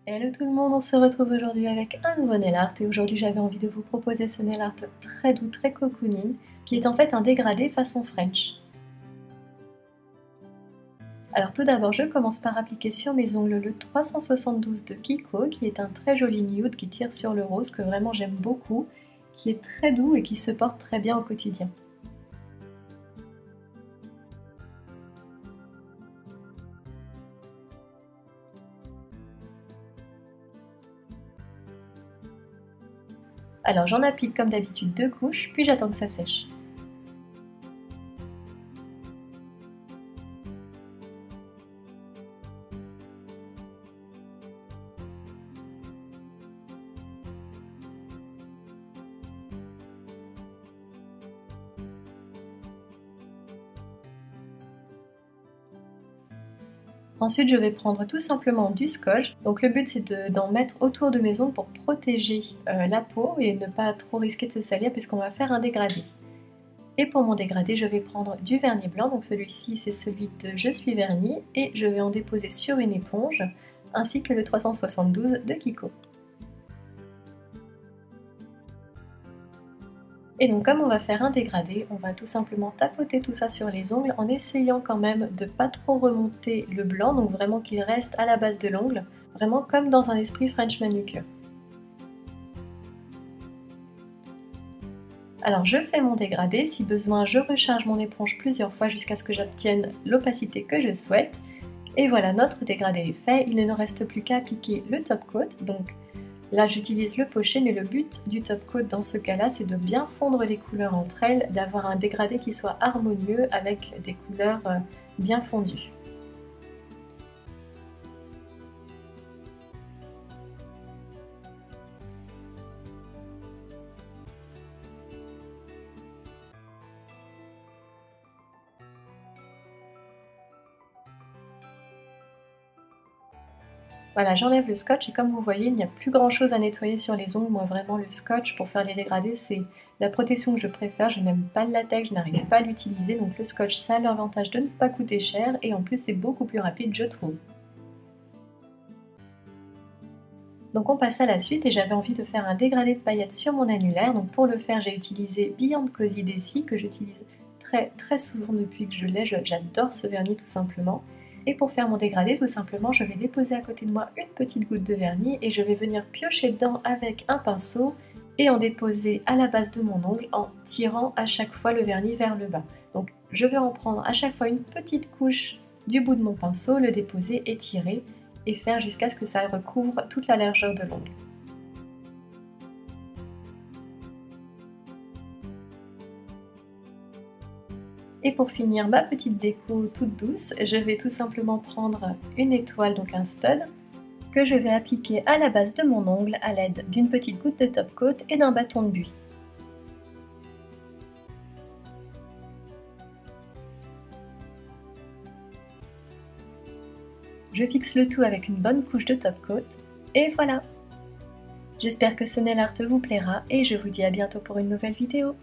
Hello tout le monde, on se retrouve aujourd'hui avec un nouveau nail art et aujourd'hui j'avais envie de vous proposer ce nail art très doux, très cocooning qui est en fait un dégradé façon French. Alors tout d'abord je commence par appliquer sur mes ongles le 372 de Kiko qui est un très joli nude qui tire sur le rose que vraiment j'aime beaucoup, qui est très doux et qui se porte très bien au quotidien. Alors j'en applique comme d'habitude 2 couches, puis j'attends que ça sèche. Ensuite, je vais prendre tout simplement du scotch. Donc le but c'est d'en mettre autour de mes ongles pour protéger la peau et ne pas trop risquer de se salir puisqu'on va faire un dégradé. Et pour mon dégradé, je vais prendre du vernis blanc. Donc celui-ci c'est celui de Je suis vernis et je vais en déposer sur une éponge ainsi que le 372 de Kiko. Et donc comme on va faire un dégradé, on va tout simplement tapoter tout ça sur les ongles en essayant quand même de pas trop remonter le blanc, donc vraiment qu'il reste à la base de l'ongle, vraiment comme dans un esprit French manucure. Alors je fais mon dégradé, si besoin je recharge mon éponge plusieurs fois jusqu'à ce que j'obtienne l'opacité que je souhaite. Et voilà, notre dégradé est fait, il ne nous reste plus qu'à appliquer le top coat, donc là j'utilise le pochet, mais le but du top coat dans ce cas-là c'est de bien fondre les couleurs entre elles, d'avoir un dégradé qui soit harmonieux avec des couleurs bien fondues. Voilà, j'enlève le scotch et comme vous voyez, il n'y a plus grand chose à nettoyer sur les ongles. Moi vraiment le scotch pour faire les dégradés, c'est la protection que je préfère. Je n'aime pas le latex, je n'arrive pas à l'utiliser, donc le scotch ça a l'avantage de ne pas coûter cher et en plus c'est beaucoup plus rapide je trouve. Donc on passe à la suite et j'avais envie de faire un dégradé de paillettes sur mon annulaire. Donc pour le faire j'ai utilisé Beyond Cozy Desi que j'utilise très souvent depuis que je l'ai. J'adore ce vernis tout simplement. Et pour faire mon dégradé, tout simplement, je vais déposer à côté de moi une petite goutte de vernis et je vais venir piocher dedans avec un pinceau et en déposer à la base de mon ongle en tirant à chaque fois le vernis vers le bas. Donc je vais en prendre à chaque fois une petite couche du bout de mon pinceau, le déposer et tirer et faire jusqu'à ce que ça recouvre toute la largeur de l'ongle. Et pour finir ma petite déco toute douce, je vais tout simplement prendre une étoile, donc un stud, que je vais appliquer à la base de mon ongle à l'aide d'une petite goutte de top coat et d'un bâton de buis. Je fixe le tout avec une bonne couche de top coat et voilà! J'espère que ce nail art vous plaira et je vous dis à bientôt pour une nouvelle vidéo.